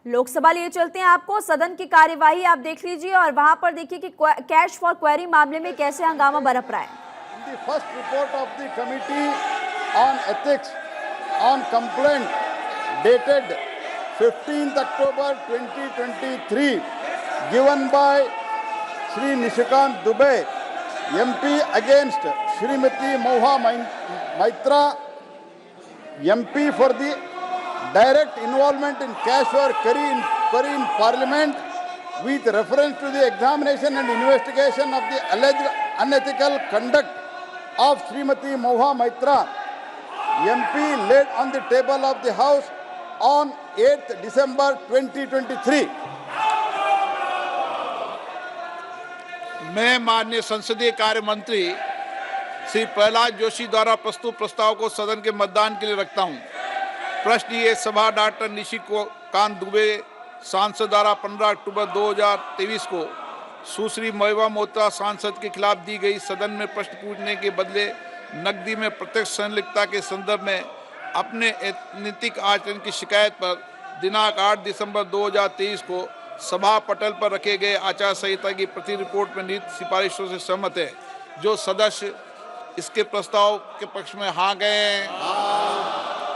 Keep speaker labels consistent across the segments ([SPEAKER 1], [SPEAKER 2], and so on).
[SPEAKER 1] लोकसभा लिए चलते हैं आपको। सदन की कार्यवाही आप देख लीजिए और वहां पर देखिए कि कैश फॉर क्वेरी मामले में कैसे हंगामा बरप रहा है।
[SPEAKER 2] The first report of the Committee on Ethics on Complaint dated 15th October 2023 given by Shri Nishikant Dubey, MP against Shrimati Moha Maitra, MP for the direct involvement in cash or query in Parliament with reference to the examination and investigation of the alleged unethical conduct of Srimati Moha Maitra, MP, laid on the table of the House on 8th December 2023.
[SPEAKER 3] मैं माननीय संसदीय कार्य मंत्री श्री प्रहलाद जोशी द्वारा प्रस्तुत प्रस्ताव को सदन के मतदान के लिए रखता हूं। प्रश्न ये सभा डॉक्टर निशिकांत दुबे सांसद द्वारा 15 अक्टूबर 2023 को सुश्री मोवा मोत्रा सांसद के खिलाफ दी गई सदन में प्रश्न पूछने के बदले नकदी में प्रत्यक्ष संलिप्तता के संदर्भ में अपने अनैतिक आचरण की शिकायत पर दिनांक 8 दिसंबर 2023 को सभा पटल पर रखे गए आचार संहिता की प्रति रिपोर्ट में निहित सिफारिशों से सहमत है। जो सदस्य इसके प्रस्ताव के पक्ष में हाँ गए,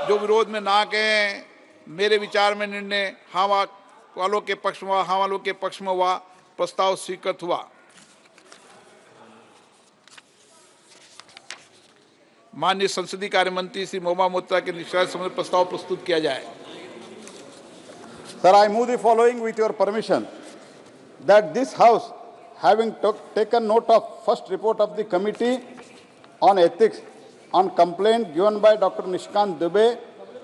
[SPEAKER 3] जो विरोध में ना गए, मेरे विचार में निर्णय हाँ वालों के पक्ष में हाँ वालों के पक्ष में हुआ, प्रस्ताव स्वीकृत हुआ। माननीय संसदीय कार्य मंत्री श्री मोवा मोत्रा के निष्कर्ष संबंधी प्रस्ताव प्रस्तुत किया जाए।
[SPEAKER 2] Sir, I move the following with your permission, that this House, having taken note of first report of the Committee on Ethics on complaint given by Dr. Nishikant Dubey,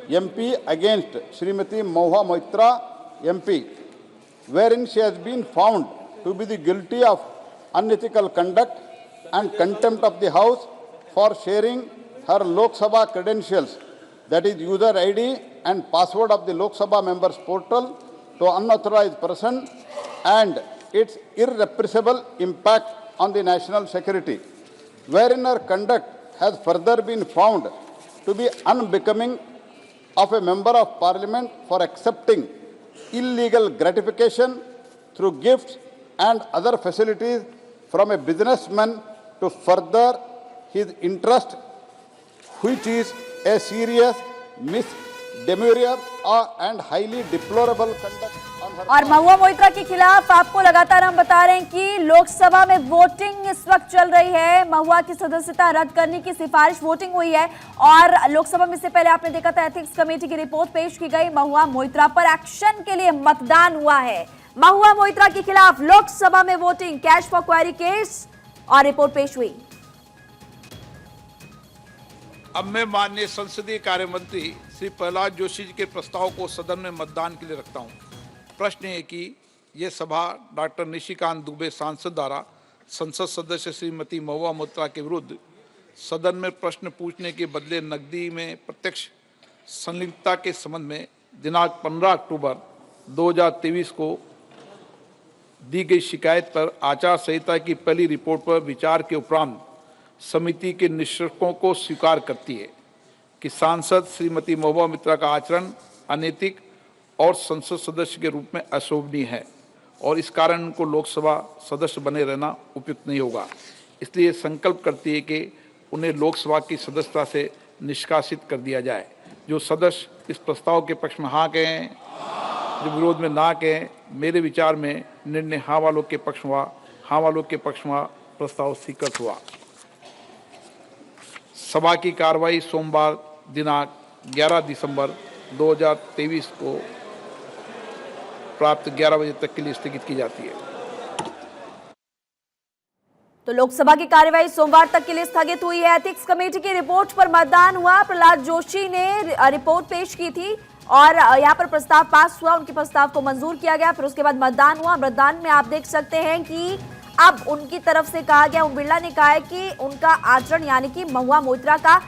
[SPEAKER 2] MP, against Srimati Moha Maitra, MP, wherein she has been found to be the guilty of unethical conduct and contempt of the House for sharing her Lok Sabha credentials, that is user ID and password of the Lok Sabha members portal, to unauthorized person, and its irrepressible impact on the national security, wherein her conduct has further been found to be unbecoming of a member of Parliament for accepting illegal gratification through gifts and other facilities from a businessman to further his interest, which is a serious misdemeanor and highly deplorable conduct on her
[SPEAKER 1] और महुआ मोइत्रा के खिलाफ आपको लगातार हम बता रहे हैं कि लोकसभा में वोटिंग इस वक्त चल रही है। महुआ की सदस्यता रद्द करने की सिफारिश वोटिंग हुई है और लोकसभा में से पहले आपने देखा था एथिक्स कमेटी की रिपोर्ट पेश की गई। महुआ मोइत्रा पर एक्शन के लिए मतदान हुआ है। महुआ मोइत्रा के खिलाफ लोकसभा में voting, cash for query case और रिपोर्ट पेश हुई।
[SPEAKER 3] अब मैं माननीय संसदीय कार्य मंत्री श्री प्रहलाद जोशी जी के प्रस्ताव को सदन में मतदान के लिए रखता हूं। प्रश्न है कि यह सभा डॉक्टर निशिकांत दुबे सांसद द्वारा संसद सदस्य श्रीमती महुआ मोत्रा के विरुद्ध सदन में प्रश्न पूछने के बदले नकदी में प्रत्यक्ष संलिप्तता के संबंध में दिनांक 15 अक्टूबर 2023 को दी गई शिकायत पर आचार संहिता की पहली रिपोर्ट पर विचार के उपरांत समिति के निष्कर्षों को स्वीकार करती है कि सांसद श्रीमती महुआ मोइत्रा का आचरण अनैतिक और संसद सदस्य के रूप में अशोभनीय है और इस कारण उनको लोकसभा सदस्य बने रहना उपयुक्त नहीं होगा। इसलिए संकल्प करती है कि उन्हें लोकसभा की सदस्यता से निष्कासित कर दिया जाए। जो सदस्य इस प्रस्ताव के पक्ष में हाँ कहें, जो विरोध में ना कहें, मेरे विचार में निर्णय हाँ वालों के पक्ष में हुआ, हाँ वालों के पक्ष में प्रस्ताव स्वीकृत हुआ। सभा की कार्रवाई सोमवार दिनांक 11 दिसंबर 2023 को प्राप्त 11 बजे तक के लिए स्थगित की जाती है।
[SPEAKER 1] तो लोकसभा की कार्यवाही सोमवार तक के लिए स्थगित हुई है। एथिक्स कमेटी की रिपोर्ट पर मतदान हुआ। प्रहलाद जोशी ने रिपोर्ट पेश की थी और यहाँ पर प्रस्ताव पास हुआ, उनके प्रस्ताव को मंजूर किया गया। फिर उसके बाद मतदान हुआ। मतदान में आप देख सकते हैं कि अब उनकी तरफ से कहा गया, ओम बिरला ने कहा है कि उनका आचरण यानी कि महुआ मोइत्रा का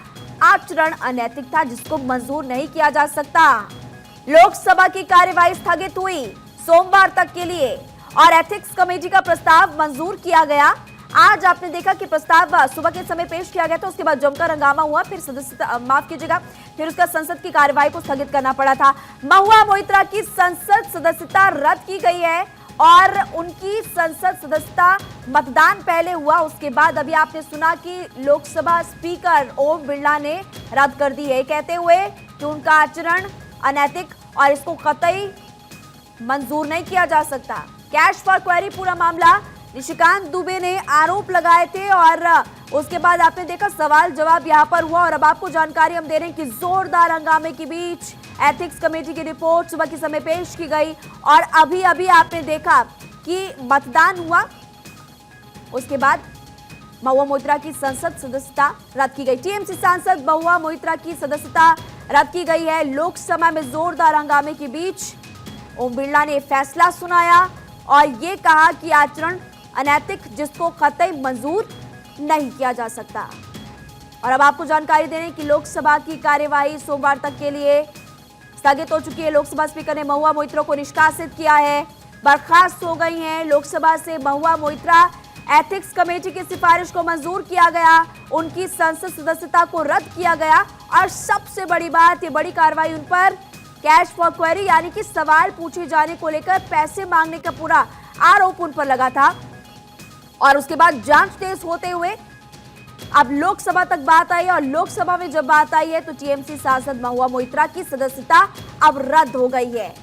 [SPEAKER 1] आचरण अनैतिक था, जिसको मंजूर नहीं किया जा सकता। लोकसभा की कार्यवाही स्थगित हुई सोमवार तक के लिए और एथिक्स कमेटी का प्रस्ताव मंजूर किया गया। आज आपने देखा कि प्रस्ताव सुबह के समय पेश किया गया था, उसके बाद जमकर हंगामा हुआ, फिर सदस्यता माफ कीजिएगा, फिर उसका संसद की कार्यवाही को स्थगित करना पड़ा था। महुआ मोइत्रा की संसद सदस्यता रद्द की गई है और उनकी संसद सदस्यता मतदान पहले हुआ, उसके बाद अभी आपने सुना कि लोकसभा स्पीकर ओम बिरला ने रद्द कर दी है, कहते हुए कि उनका आचरण अनैतिक और इसको कतई मंजूर नहीं किया जा सकता। कैश फॉर क्वेरी पूरा मामला निशिकांत दुबे ने आरोप लगाए थे और उसके बाद आपने देखा सवाल जवाब यहां पर हुआ और अब आपको जानकारी हम दे रहे हैं कि जोरदार हंगामे के बीच एथिक्स कमेटी की रिपोर्ट सुबह के समय पेश की गई और अभी अभी आपने देखा कि मतदान हुआ, उसके बाद महुआ मोइत्रा की संसद सदस्यता रद्द की गई। टीएमसी सांसद महुआ मोइत्रा की सदस्यता रद्द की गई है। लोकसभा में जोरदार हंगामे के बीच ओम बिरला ने फैसला सुनाया और ये कहा कि आचरण अनैतिक जिसको कतई मंजूर नहीं किया जा सकता। और अब आपको जानकारी दे रहे हैं कि लोकसभा की कार्यवाही सोमवार तक के लिए स्थगित हो चुकी है। लोकसभा स्पीकर ने महुआ मोइत्रा को निष्कासित किया है, बर्खास्त हो गई हैं। लोकसभा से महुआ मोइत्रा एथिक्स कमेटी की सिफारिश को मंजूर किया गया, उनकी संसद सदस्यता को रद्द किया गया और सबसे बड़ी बात, ये बड़ी कार्रवाई उन पर कैश फॉर क्वेरी यानी कि सवाल पूछे जाने को लेकर पैसे मांगने का पूरा आरोप उन पर लगा था और उसके बाद जांच तेज होते हुए अब लोकसभा तक बात आई और लोकसभा में जब बात आई है तो टीएमसी सांसद महुआ मोइत्रा की सदस्यता अब रद्द हो गई है।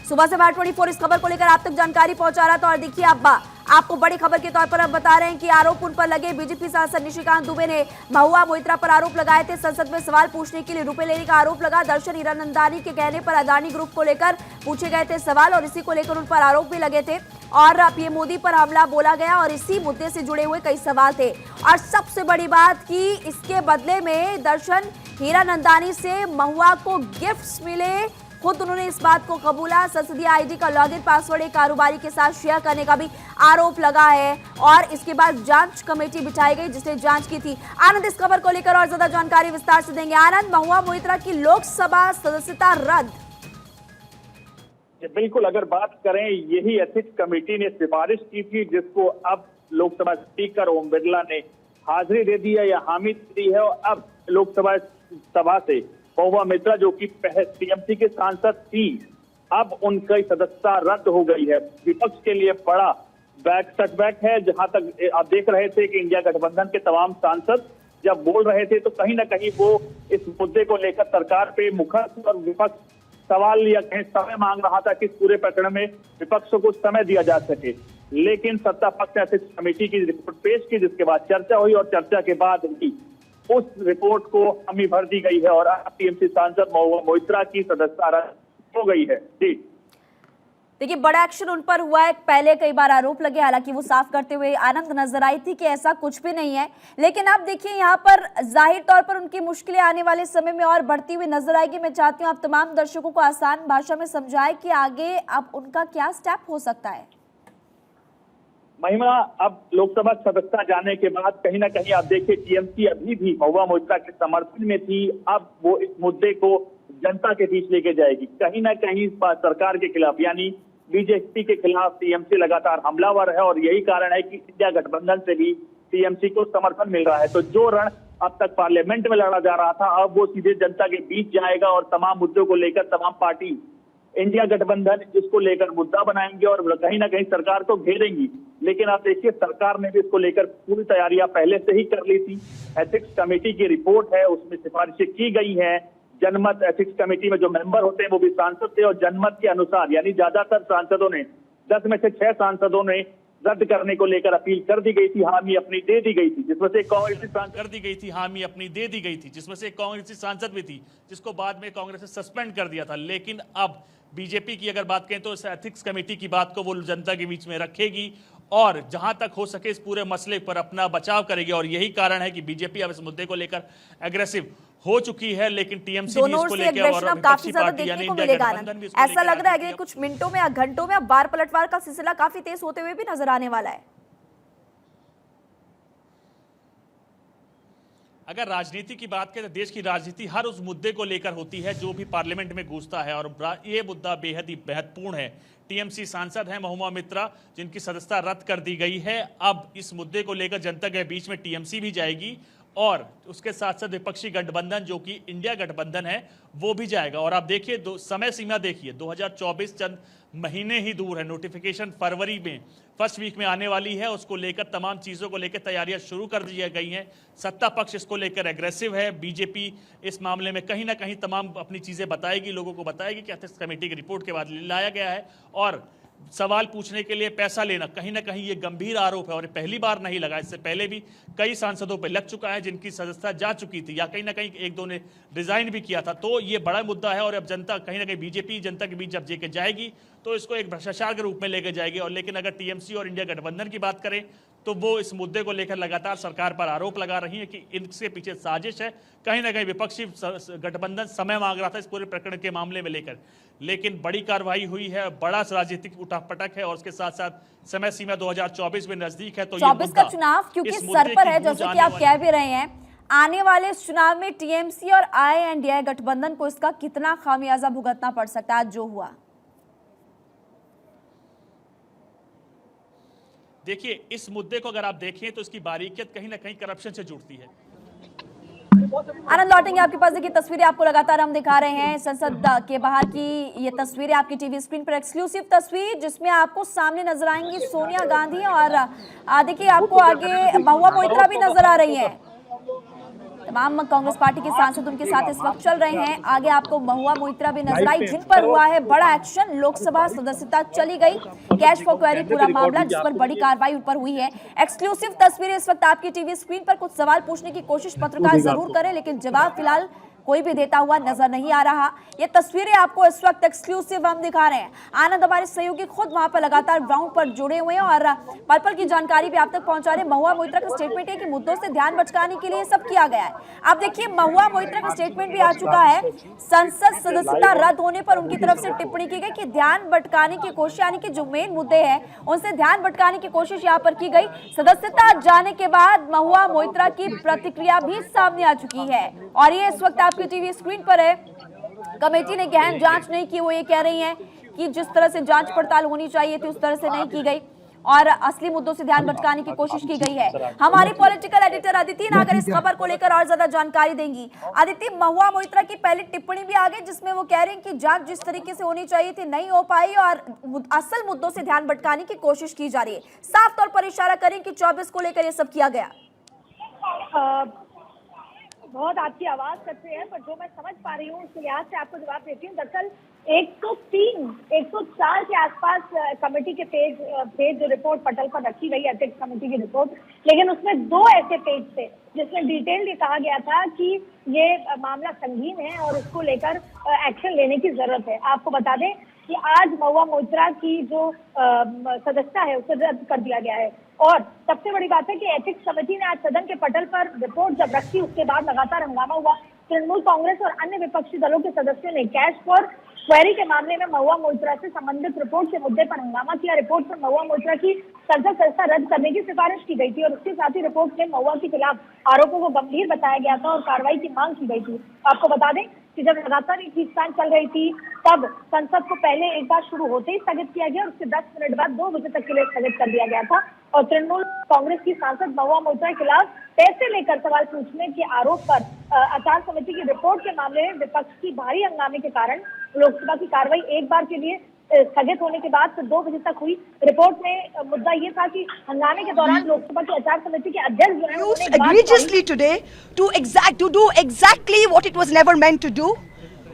[SPEAKER 1] सुबह से भारत 24 इस खबर को लेकर आप तक जानकारी पहुंचा रहा था और देखिए अब आपको बड़ी खबर के तौर पर अब बता रहे हैं कि आरोप उन पर लगे। बीजेपी सांसद निशिकांत दुबे ने महुआ मोइत्रा पर आरोप लगाए थे, संसद में सवाल पूछने के लिए रुपए लेने का आरोप लगा। दर्शन हीरानंदानी के कहने पर अदानी ग्रुप को लेकर पूछे गए थे सवाल और इसी को लेकर उन पर आरोप भी लगे थे और पीएम मोदी पर हमला बोला गया और इसी मुद्दे से जुड़े हुए कई सवाल थे। और सबसे बड़ी बात कि इसके बदले में दर्शन हीरानंदानी से महुआ को गिफ्ट्स मिले, खुद उन्होंने इस बात को कबूला। संसदीय आईडी का लॉगिन पासवर्ड एक कारोबारी के साथ शेयर करने का भी आरोप लगा है और इसके बाद जांच कमेटी बिठाई गई जिसने जांच की थी। आनंद इस खबर को लेकर और ज्यादा जानकारी विस्तार से देंगे। आनंद, महुआ मोइत्रा की लोकसभा सदस्यता रद्द।
[SPEAKER 4] बिल्कुल, अगर बात करें, यही एथिक्स कमेटी ने सिफारिश की थी जिसको अब लोकसभा स्पीकर ओम बिरला ने हाजिरी दे दी है या हामी दी है और अब लोकसभा सभा से महुआ मोइत्रा जो कि टीएमसी के सांसद थी, अब उनकी सदस्यता रद्द हो गई है। विपक्ष के लिए बड़ा सेटबैक है। जहां तक आप देख रहे थे कि इंडिया गठबंधन के तमाम सांसद जब बोल रहे थे तो कहीं ना कहीं वो इस मुद्दे को लेकर सरकार पे मुखर और विपक्ष सवाल या कहीं समय मांग रहा था कि इस पूरे प्रकरण में विपक्ष को समय दिया जा सके, लेकिन सत्ता पक्ष ने एथिक्स कमेटी की रिपोर्ट पेश की जिसके बाद चर्चा हुई और चर्चा के बाद ही उस रिपोर्ट को हामी भर दी गई है और टीएमसी सांसद महुआ मोइत्रा की सदस्यता रद्द हो गई है। जी
[SPEAKER 1] देखिए, बड़ा एक्शन उन पर हुआ है। पहले कई बार आरोप लगे, हालांकि वो साफ करते हुए आनंद नजर आई थी कि ऐसा कुछ भी नहीं है, लेकिन अब देखिए यहाँ पर जाहिर तौर पर उनकी मुश्किलें आने वाले समय में और बढ़ती हुई नजर आएगी। मैं चाहती हूँ आप तमाम दर्शकों को आसान भाषा में समझाएं कि आगे अब उनका क्या स्टेप हो सकता है।
[SPEAKER 4] महिमा, अब लोकसभा सदस्यता जाने के बाद कहीं ना कहीं आप देखिए टीएमसी अभी भी महुआ मोइत्रा के समर्थन में थी, अब वो इस मुद्दे को जनता के बीच लेके जाएगी। कहीं ना कहीं सरकार के खिलाफ यानी बीजेपी के खिलाफ टीएमसी लगातार हमलावर है और यही कारण है कि इंडिया गठबंधन से भी टीएमसी को समर्थन मिल रहा है। तो जो रण अब तक पार्लियामेंट में लड़ा जा रहा था, अब वो सीधे जनता के बीच जाएगा और तमाम मुद्दों को लेकर तमाम पार्टी इंडिया गठबंधन इसको लेकर मुद्दा बनाएंगे और कहीं ना कहीं सरकार को घेरेंगी। लेकिन आप देखिए, सरकार ने भी इसको लेकर पूरी तैयारियां पहले से ही कर ली थी। एथिक्स कमेटी की रिपोर्ट है, उसमें सिफारिशें की गई हैं। जनमत एथिक्स कमेटी में जो मेंबर होते हैं वो भी सांसद थे और जनमत के अनुसार यानी ज्यादातर सांसदों ने 10 में से 6 सांसदों ने रद्द करने को लेकर अपील कर दी गई थी, हामी अपनी दे दी गई थी, जिसमें से कांग्रेसी सांसद
[SPEAKER 5] कर दी गई थी, हामी अपनी दे दी गई थी, जिसमें से कांग्रेसी सांसद भी थी जिसको बाद में कांग्रेस ने सस्पेंड कर दिया था। लेकिन अब बीजेपी की अगर बात करें तो इस एथिक्स कमेटी की बात को वो जनता के बीच में रखेगी और जहां तक हो सके इस पूरे मसले पर अपना बचाव करेगी और यही कारण है कि बीजेपी अब इस मुद्दे को लेकर एग्रेसिव हो चुकी है। लेकिन टीएमसी भी इसको लेकर और
[SPEAKER 1] काफी ज्यादा देखने को मिलेगा। ऐसा लग रहा है कि कुछ मिनटों में या घंटों में अब बार पलटवार का सिलसिला काफी तेज होते हुए भी नजर आने वाला है।
[SPEAKER 5] अगर राजनीति की बात करें तो देश की राजनीति हर उस मुद्दे को लेकर होती है जो भी पार्लियामेंट में घुसता है, और ये मुद्दा बेहद ही महत्वपूर्ण है। टीएमसी सांसद हैं महुआ मोइत्रा, जिनकी सदस्यता रद्द कर दी गई है। अब इस मुद्दे को लेकर जनता के बीच में टीएमसी भी जाएगी और उसके साथ साथ विपक्षी गठबंधन जो कि इंडिया गठबंधन है वो भी जाएगा। और आप देखिए समय सीमा देखिए, 2024 चंद महीने ही दूर है। नोटिफिकेशन फरवरी में फर्स्ट वीक में आने वाली है। उसको लेकर तमाम चीज़ों को लेकर तैयारियां शुरू कर दी गई हैं। सत्ता पक्ष इसको लेकर एग्रेसिव है। बीजेपी इस मामले में कहीं ना कहीं तमाम अपनी चीज़ें बताएगी, लोगों को बताएगी कि एथिक्स कमेटी की रिपोर्ट के बाद लाया गया है। और सवाल पूछने के लिए पैसा लेना कहीं ना कहीं ये गंभीर आरोप है और ये पहली बार नहीं लगा। इससे पहले भी कई सांसदों पर लग चुका है जिनकी सदस्यता जा चुकी थी या कहीं ना कहीं एक दो ने रिजाइन भी किया था। तो ये बड़ा मुद्दा है और अब जनता कहीं ना कहीं बीजेपी जनता के बीच जब लेके जाएगी तो इसको एक भ्रष्टाचार के रूप में लेके जाएगी। और लेकिन अगर टीएमसी और इंडिया गठबंधन की बात करें तो वो इस मुद्दे को लेकर लगातार सरकार पर आरोप लगा रही है कि इनके पीछे साजिश है। कहीं ना कहीं विपक्षी गठबंधन समय मांग रहा था इस पूरे प्रकरण के मामले में लेकर, लेकिन बड़ी कार्रवाई हुई है, बड़ा राजनीतिक उठापटक है और उसके साथ साथ समय सीमा 2024 में नजदीक है। तो
[SPEAKER 1] 24 का चुनाव क्योंकि सर पर है, जैसे कि आप कह भी रहे हैं, आने वाले इस चुनाव में टीएमसी और आईएनडीआई गठबंधन को इसका कितना खामियाजा भुगतना पड़ सकता है जो हुआ?
[SPEAKER 5] देखिए इस मुद्दे को अगर आप देखें तो इसकी बारीकियत कहीं ना कहीं करप्शन से जुड़ती है।
[SPEAKER 1] आनंद लौटेंगे आपके पास। देखिए तस्वीरें आपको लगातार हम दिखा रहे हैं संसद के बाहर की। ये तस्वीरें आपकी टीवी स्क्रीन पर, एक्सक्लूसिव तस्वीर जिसमें आपको सामने नजर आएंगी सोनिया गांधी और देखिए आपको आगे महुआ मोइत्रा भी नजर आ रही है। तमाम कांग्रेस पार्टी के सांसद उनके साथ इस वक्त चल रहे हैं। आगे आपको महुआ मोइत्रा भी नजर आई, जिन पर हुआ है बड़ा एक्शन। लोकसभा सदस्यता चली गई, कैश फॉर क्वेरी पूरा मामला जिस पर बड़ी कार्रवाई उन पर हुई है। एक्सक्लूसिव तस्वीरें इस वक्त आपकी टीवी स्क्रीन पर। कुछ सवाल पूछने की कोशिश पत्रकार जरूर करें लेकिन जवाब फिलहाल कोई भी देता हुआ नजर नहीं आ रहा। ये तस्वीरें आपको इस वक्त एक्सक्लूसिव हम दिखा रहे हैं। आनंद हमारे सहयोगी खुद वहां पर लगातार ग्राउंड पर जुड़े हुए हैं और पल पल की जानकारी भी आप तक पहुंचा रहे हैं। महुआ मोइत्रा का स्टेटमेंट है कि मुद्दों से ध्यान भटकाने के लिए सब किया गया है। आप देखिए महुआ मोइत्रा का स्टेटमेंट भी आ चुका है। संसद सदस्यता रद्द होने पर उनकी तरफ से टिप्पणी की गई कि ध्यान भटकाने की कोशिश, यानी कि जो मेन मुद्दे हैं उनसे ध्यान भटकाने की कोशिश यहाँ पर की गई। सदस्यता जाने के बाद महुआ मोइत्रा की प्रतिक्रिया भी सामने आ चुकी है और ये इस वक्त आपकी टीवी स्क्रीन पर है। कमेटी ने गहन जांच नहीं की, वो ये कह रही हैं कि जिस तरह से जांच पड़ताल होनी चाहिए थी उस तरह से नहीं की गई और असली मुद्दों से ध्यान भटकाने की कोशिश की गई है। हमारी पॉलिटिकल एडिटर अदिति नागर इस खबर को लेकर और ज्यादा जानकारी देंगी। अदिति, महुआ मोइत्रा की पहली टिप्पणी भी आ गई जिसमें वो कह रही हैं कि जांच जिस तरीके से होनी चाहिए थी नहीं हो पाई और असल मुद्दों से ध्यान भटकाने की कोशिश की जा रही है। साफ तौर पर इशारा करें कि 24 को लेकर ये सब किया गया।
[SPEAKER 6] बहुत आपकी आवाज कट रही है पर जो मैं समझ पा रही हूँ उसके लिहाज से आपको जवाब देती हूँ। दरअसल 104 के आसपास कमेटी के पेज जो रिपोर्ट पटल पर रखी गई एथिक्स कमेटी की रिपोर्ट, लेकिन उसमें 2 ऐसे पेज थे जिसमें डिटेल ये कहा गया था कि ये मामला संगीन है और इसको लेकर एक्शन लेने की जरूरत है। आपको बता दें कि आज महुआ मोइत्रा की जो सदस्यता है उसे रद्द कर दिया गया है। और सबसे बड़ी बात है कि एथिक्स कमेटी ने आज सदन के पटल पर रिपोर्ट जब रखी उसके बाद लगातार हंगामा हुआ। तृणमूल कांग्रेस और अन्य विपक्षी दलों के सदस्यों ने कैश फॉर क्वेरी के मामले में महुआ मोइत्रा से संबंधित रिपोर्ट के मुद्दे पर हंगामा किया। रिपोर्ट पर महुआ मोइत्रा की संसद सदस्यता रद्द करने की सिफारिश की गई थी और उसके साथ ही रिपोर्ट में महुआ के खिलाफ आरोपों को गंभीर बताया गया था और कार्रवाई की मांग की गई थी। आपको बता दें कि जब लगातार ये खींचतान चल रही थी तब संसद को पहले एक बार शुरू होते ही स्थगित किया गया और उसके 10 मिनट बाद 2 बजे तक के लिए स्थगित कर दिया गया था। और तृणमूल कांग्रेस की सांसद महुआ मोइत्रा के खिलाफ पैसे लेकर सवाल पूछने के आरोप पर आचार समिति की रिपोर्ट के मामले में विपक्ष की भारी हंगामे के कारण लोकसभा की कार्रवाई एक बार के लिए स्थगित होने के बाद फिर 2 बजे तक हुई। रिपोर्ट में मुद्दा ये था कि हंगामे के दौरान लोकसभा की आचार समिति के अध्यक्ष जो है
[SPEAKER 7] egregiously today to do exactly what it was never meant to do,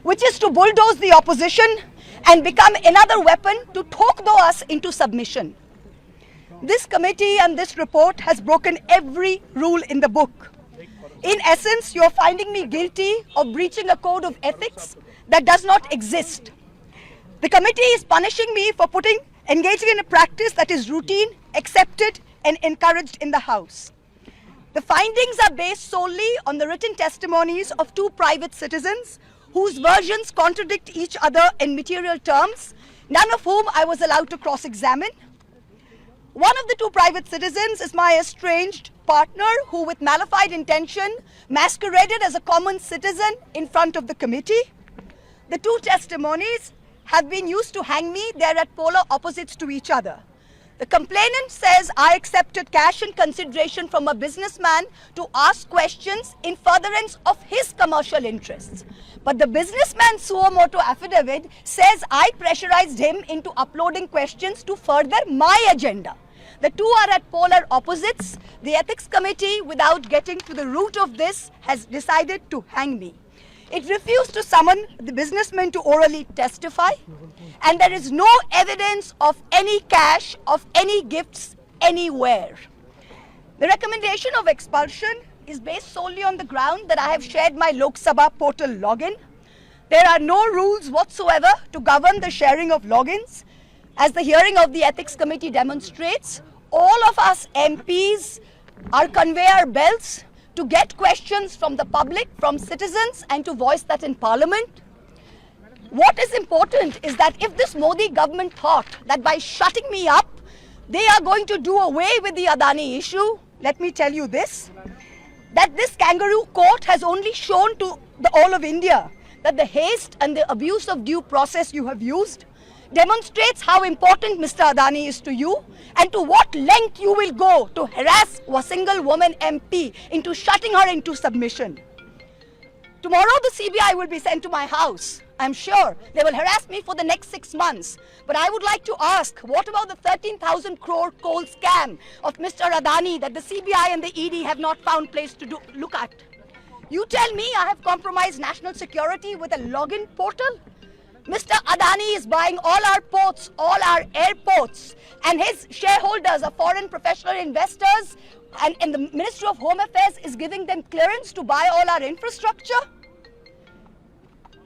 [SPEAKER 7] which is to bulldoze the opposition and become another weapon to talk us into submission. This committee and this report has broken every rule in the book. In essence, you are finding me guilty of breaching a code of ethics that does not exist. The committee is punishing me for engaging in a practice that is routine, accepted and encouraged in the House. The findings are based solely on the written testimonies of 2 private citizens whose versions contradict each other in material terms, none of whom I was allowed to cross-examine. One of the two private citizens is my estranged partner who, with malified intention, masqueraded as a common citizen in front of the committee. The two testimonies have been used to hang me. They're at polar opposites to each other. The complainant says I accepted cash in consideration from a businessman to ask questions in furtherance of his commercial interests. But the businessman's suo motu affidavit says I pressurized him into uploading questions to further my agenda. The two are at polar opposites. The Ethics Committee, without getting to the root of this, has decided to hang me. It refused to summon the businessman to orally testify, and there is no evidence of any cash, of any gifts anywhere. The recommendation of expulsion is based solely on the ground that I have shared my Lok Sabha portal login. There are no rules whatsoever to govern the sharing of logins. As the hearing of the Ethics Committee demonstrates, all of us MPs are conveyor belts to get questions from the public, from citizens, and to voice that in Parliament. What is important is that if this Modi government thought that by shutting me up, they are going to do away with the Adani issue, let me tell you this, that this kangaroo court has only shown to the all of India that the haste and the abuse of due process you have used demonstrates how important Mr. Adani is to you and to what length you will go to harass a single woman MP into shutting her into submission. Tomorrow the CBI will be sent to my house. I'm sure they will harass me for the next 6 months. But I would like to ask, what about the 13,000 crore coal scam of Mr. Adani that the CBI and the ED have not found place to look at? You tell me I have compromised national security with a login portal? Mr. Adani is buying all our ports, all our airports, and his shareholders are foreign professional investors, and the Ministry of Home Affairs is giving them clearance to buy all our infrastructure.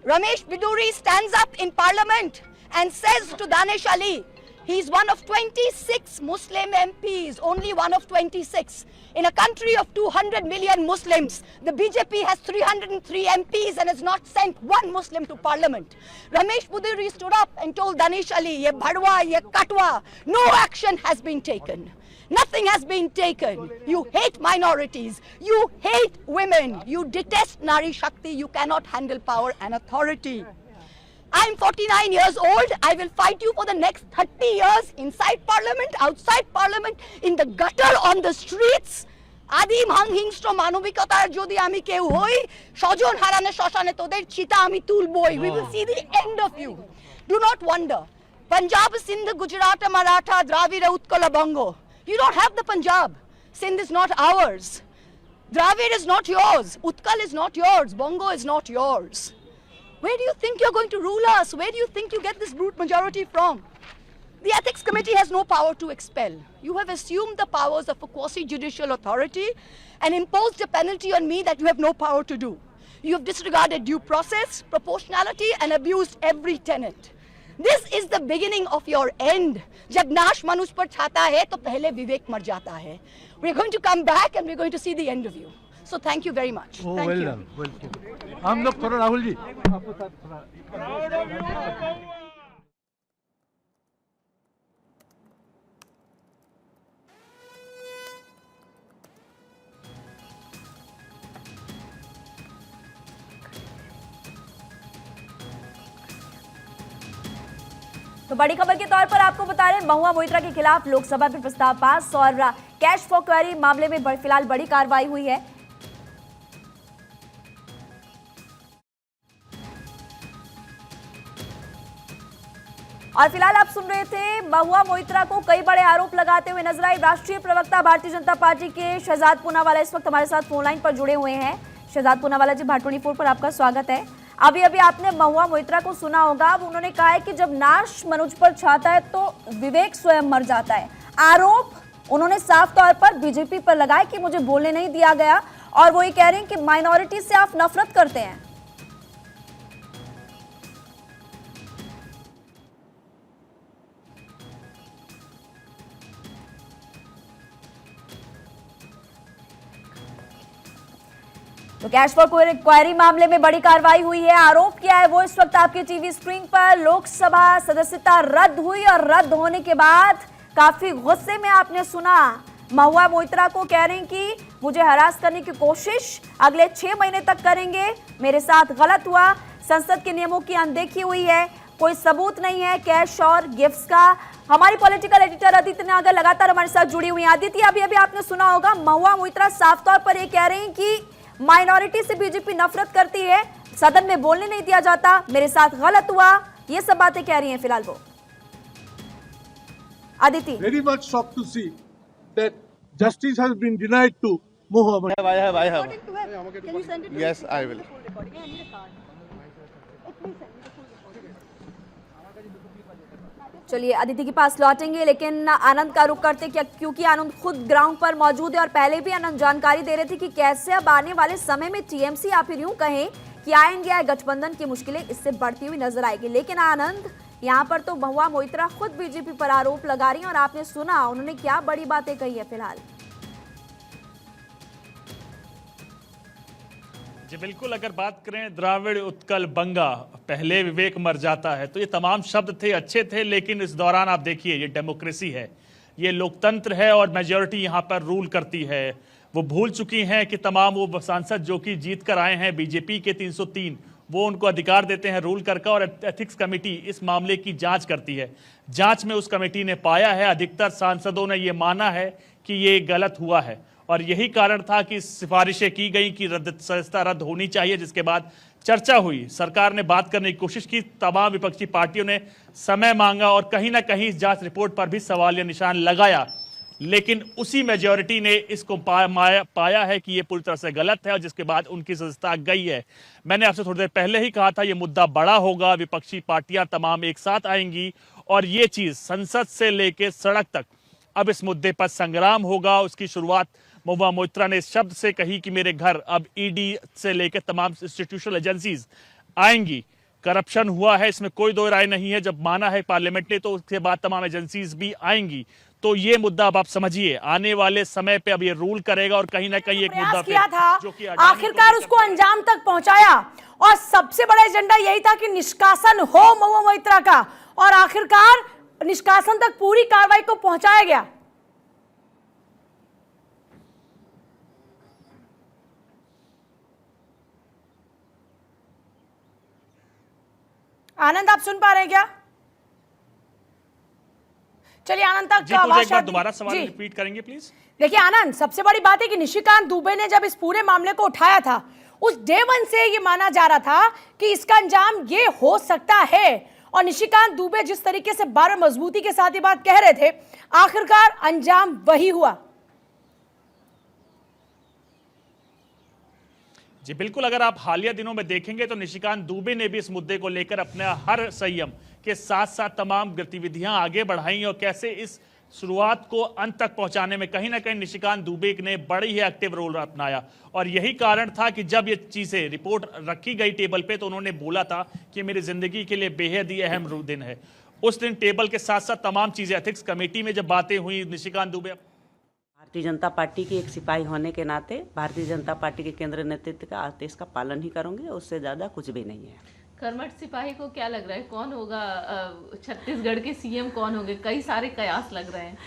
[SPEAKER 7] Ramesh Biduri stands up in Parliament and says to Danish Ali, he's one of 26 Muslim MPs, only one of 26. In a country of 200 million Muslims, the BJP has 303 MPs and has not sent one Muslim to Parliament. Ramesh Biduri stood up and told Danish Ali, ye bhadwa, ye katwa, no action has been taken. Nothing has been taken. You hate minorities. You hate women. You detest Nari Shakti. You cannot handle power and authority. I'm 49 years old. I will fight you for the next 30 years inside Parliament, outside Parliament, in the gutter, on the streets. Adim hanghingstra manobikatar jodi ami keu hoi, shojon harane shoshane toder chita ami tulboi. We will see the end of you. Do not wonder. Punjab, Sindh, Gujarat, Maratha, Dravida, Utkala, Bongo. You don't have the Punjab. Sindh is not ours. Dravid is not yours. Utkal is not yours. Bongo is not yours. Where do you think you're going to rule us? Where do you think you get this brute majority from? The Ethics Committee has no power to expel. You have assumed the powers of a quasi-judicial authority and imposed a penalty on me that you have no power to do. You have disregarded due process, proportionality, and abused every tenet. This is the beginning of your end. जब नाश मनुष्य पर छाता है तो पहले विवेक मर जाता है. We're going to come back and we're going to see the end of you. So thank you very much.
[SPEAKER 8] Oh,
[SPEAKER 7] thank
[SPEAKER 8] well
[SPEAKER 7] you.
[SPEAKER 8] done. Well done. हम लोग थोड़ा राहुल जी आपको साथ थोड़ा
[SPEAKER 1] तो बड़ी खबर के तौर पर आपको बता रहे हैं, महुआ मोइत्रा के खिलाफ लोकसभा में प्रस्ताव पास और कैश फॉर क्वेरी मामले में फिलहाल बड़ी कार्रवाई हुई है। और फिलहाल आप सुन रहे थे महुआ मोइत्रा को कई बड़े आरोप लगाते हुए नजर आई राष्ट्रीय प्रवक्ता भारतीय जनता पार्टी के शहजाद पूनावाला इस वक्त हमारे साथ फोन लाइन पर जुड़े हुए हैं। शहजाद पूनावाला जी, भाट24 पर आपका स्वागत है। अभी आपने महुआ मोइत्रा को सुना होगा। अब उन्होंने कहा है कि जब नाश मनुष्य पर छाता है तो विवेक स्वयं मर जाता है। आरोप उन्होंने साफ तौर पर बीजेपी पर लगाए कि मुझे बोलने नहीं दिया गया, और वो ये कह रहे हैं कि माइनॉरिटी से आप नफरत करते हैं। तो कैश फॉर क्वेरी मामले में बड़ी कार्रवाई हुई है। आरोप किया है वो इस वक्त आपके टीवी स्क्रीन पर। लोकसभा सदस्यता रद्द हुई और रद्द होने के बाद काफी गुस्से में आपने सुना महुआ मोइत्रा को कह रही कि मुझे हरास करने की कोशिश अगले 6 महीने तक करेंगे, मेरे साथ गलत हुआ, संसद के नियमों की अनदेखी हुई है, कोई सबूत नहीं है कैश और गिफ्ट्स का। हमारी पॉलिटिकल एडिटर अदिति नागर लगातार हमारे साथ जुड़ी हुई हैं। अदिति, अभी अभी आपने सुना होगा महुआ मोइत्रा साफ तौर पर ये कह रही हैं कि माइनॉरिटी से बीजेपी नफरत करती है, सदन में बोलने नहीं दिया जाता, मेरे साथ गलत हुआ, ये सब बातें कह रही हैं फिलहाल वो। Aditi,
[SPEAKER 8] Very much shocked to see that justice has been denied to Muhammad.
[SPEAKER 9] I have. Yes, I will.
[SPEAKER 1] चलिए अदिति के पास लौटेंगे, लेकिन आनंद का रुख करते क्योंकि आनंद खुद ग्राउंड पर मौजूद है और पहले भी आनंद जानकारी दे रहे थे कि कैसे अब आने वाले समय में टीएमसी या फिर यूं कहें कि आएंगे गठबंधन की मुश्किलें इससे बढ़ती हुई नजर आएगी। लेकिन आनंद, यहाँ पर तो महुआ मोइत्रा खुद बीजेपी पर आरोप लगा रही हैं और आपने सुना उन्होंने क्या बड़ी बातें कही है फिलहाल।
[SPEAKER 5] जी बिल्कुल, अगर बात करें द्राविड़ उत्कल बंगा, पहले विवेक मर जाता है, तो ये तमाम शब्द थे, अच्छे थे, लेकिन इस दौरान आप देखिए ये डेमोक्रेसी है, ये लोकतंत्र है और मेजॉरिटी यहाँ पर रूल करती है। वो भूल चुकी हैं कि तमाम वो सांसद जो कि जीत कर आए हैं बीजेपी के 303, वो उनको अधिकार देते हैं रूल करके और एथिक्स कमेटी इस मामले की जांच करती है। जांच में उस कमेटी ने पाया है, अधिकतर सांसदों ने ये माना है कि ये गलत हुआ है और यही कारण था कि सिफारिशें की गई कि सदस्यता रद्द होनी चाहिए, जिसके बाद चर्चा हुई, सरकार ने बात करने की कोशिश की, तमाम विपक्षी पार्टियों ने समय मांगा और कहीं ना कहीं इस जांच रिपोर्ट पर भी सवालिया निशान लगाया, लेकिन उसी मेजॉरिटी ने इसको पाया है कि ये पूरी तरह से गलत है और जिसके बाद उनकी सदस्यता गई है। मैंने आपसे थोड़ी देर पहले ही कहा था ये मुद्दा बड़ा होगा, विपक्षी पार्टियां तमाम एक साथ आएंगी और ये चीज संसद से लेकर सड़क तक अब इस मुद्दे पर संग्राम होगा। उसकी शुरुआत महुआ मोइत्रा ने इस शब्द से कही कि मेरे घर अब ईडी से लेकर तमाम इंस्टीट्यूशनल एजेंसीज आएंगी। करप्शन हुआ है, इसमें कोई दो राय नहीं है, जब माना है पार्लियामेंट ने तो उसके बाद तमाम एजेंसीज भी आएंगी। तो ये मुद्दा अब आप समझिए आने वाले समय पे अब ये रूल करेगा और कहीं ना कहीं एक मुद्दा
[SPEAKER 10] किया था,
[SPEAKER 5] जो कि
[SPEAKER 10] आखिरकार उसको अंजाम तक पहुंचाया और सबसे बड़ा एजेंडा यही था कि निष्कासन हो महुआ मोइत्रा का और आखिरकार निष्कासन तक पूरी कार्रवाई को पहुंचाया गया। आनंद, आप सुन पा रहे हैं क्या? चलिए आनंद तक
[SPEAKER 5] जी, तो एक बार दोबारा सवाल रिपीट करेंगे प्लीज।
[SPEAKER 10] देखिए आनंद, सबसे बड़ी बात है कि निशिकांत दुबे ने जब इस पूरे मामले को उठाया था उस डे वन से ये माना जा रहा था कि इसका अंजाम ये हो सकता है और निशिकांत दुबे जिस तरीके से बार मजबूती के साथ ये बात कह रहे थे, आखिरकार अंजाम वही हुआ।
[SPEAKER 5] जी बिल्कुल, अगर आप हालिया दिनों में देखेंगे तो निशिकांत दुबे ने भी इस मुद्दे को लेकर अपने हर संयम के साथ साथ तमाम गतिविधियां आगे बढ़ाई और कैसे इस शुरुआत को अंत तक पहुंचाने में कहीं ना कहीं निशिकांत दुबे ने बड़ी ही एक्टिव रोल अपनाया और यही कारण था कि जब ये चीजें रिपोर्ट रखी गई टेबल पे तो उन्होंने बोला था कि मेरी जिंदगी के लिए बेहद ही अहम दिन है। उस दिन टेबल के साथ साथ तमाम चीजें एथिक्स कमेटी में जब बातें हुई, निशिकांत दुबे
[SPEAKER 11] भारतीय जनता पार्टी की एक सिपाही होने के नाते भारतीय जनता पार्टी के केंद्रीय नेतृत्व का आदेश का पालन ही करूंगी, उससे ज्यादा कुछ भी नहीं है।
[SPEAKER 12] कर्मठ सिपाही को क्या लग रहा है, कौन होगा छत्तीसगढ़ के सीएम, कौन होंगे? कई सारे कयास लग रहे हैं,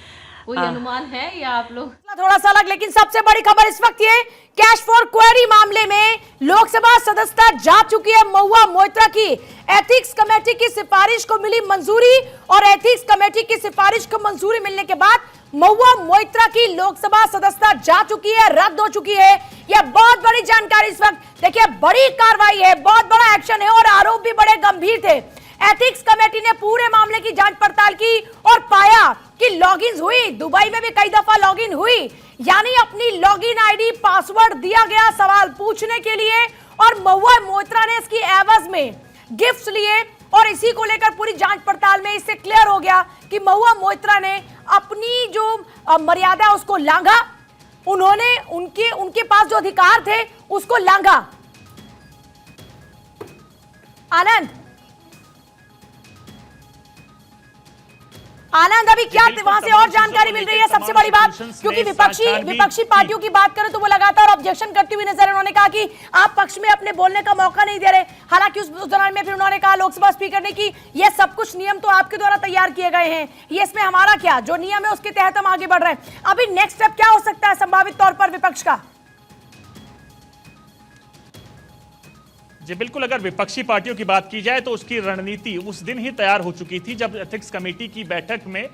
[SPEAKER 12] कोई अनुमान है या आप लोग?
[SPEAKER 10] थोड़ा सा अलग, लेकिन सबसे बड़ी खबर इस वक्त ये, कैश फॉर क्वेरी मामले में लोकसभा सदस्यता जा चुकी है महुआ मोइत्रा की। एथिक्स कमेटी की सिफारिश को मिली मंजूरी और एथिक्स कमेटी की सिफारिश को मंजूरी मिलने के बाद महुआ मोइत्रा की लोकसभा सदस्यता जा चुकी है, रद्द हो चुकी है। यह बहुत बड़ी जानकारी इस वक्त। देखिए बड़ी कार्रवाई है, बहुत बड़ा एक्शन है और आरोप भी बड़े गंभीर थे। एथिक्स कमेटी ने पूरे मामले की जांच पड़ताल की और पाया कि लॉगिन हुई, दुबई में भी कई दफा लॉगिन हुई, यानी अपनी लॉगिन आईडी पासवर्ड दिया गया सवाल पूछने के लिए और महुआ मोइत्रा ने इसकी एवज में गिफ्ट्स लिए और इसी को लेकर पूरी जांच पड़ताल में इससे क्लियर हो गया कि महुआ मोइत्रा ने अपनी जो मर्यादा उसको लांघा, उन्होंने उनके पास जो अधिकार थे उसको लांघा। आनंद, अभी क्या वहां से और जानकारी मिल रही है? सबसे बड़ी बात, क्योंकि विपक्षी पार्टियों की बात करें तो वो लगातार ऑब्जेक्शन करती हुई नजर, उन्होंने कहा कि आप पक्ष में अपने बोलने का मौका नहीं दे रहे। हालांकि उस दौरान में फिर उन्होंने कहा लोकसभा स्पीकर ने कि ये सब कुछ नियम तो आपके द्वारा तैयार किए गए हैं, ये इसमें हमारा क्या, जो नियम है उसके तहत हम आगे बढ़ रहे हैं। अभी नेक्स्ट स्टेप क्या हो सकता है संभावित तौर पर विपक्ष का?
[SPEAKER 5] जी बिल्कुल, अगर विपक्षी पार्टियों की बात की जाए तो उसकी रणनीति उस दिन ही तैयार हो चुकी थी जब एथिक्स कमेटी की बैठक में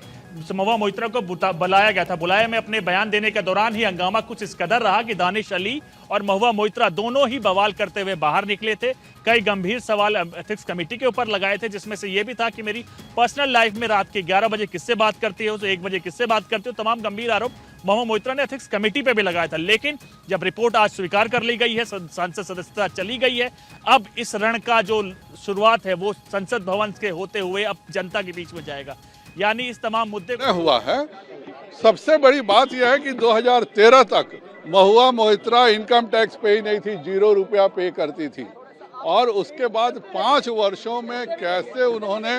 [SPEAKER 5] महुआ मोइत्रा को बुलाया गया था। बुलाया में अपने बयान देने के दौरान ही हंगामा कुछ इस कदर रहा कि दानिश अली और महुआ मोइत्रा दोनों ही बवाल करते हुए बाहर निकले थे। कई गंभीर सवाल एथिक्स कमेटी के ऊपर लगाए थे, जिसमें से ये भी था कि मेरी पर्सनल लाइफ में रात के 11 बजे किससे बात करती हो, तो 1 बजे किससे बात करती हो। तमाम गंभीर आरोप महुआ मोइत्रा ने एथिक्स कमेटी पे भी लगाया था। लेकिन जब रिपोर्ट आज स्वीकार कर ली गई है, संसद सदस्यता चली गई है, अब इस रण का जो शुरुआत है वो संसद भवन के होते हुए अब जनता के बीच में जाएगा। यानी इस तमाम मुद्दे
[SPEAKER 9] हुआ है। सबसे बड़ी बात यह है कि 2013 तक महुआ मोइत्रा इनकम टैक्स पे ही नहीं थी, 0 रुपया पे करती थी, और उसके बाद 5 वर्षों में कैसे उन्होंने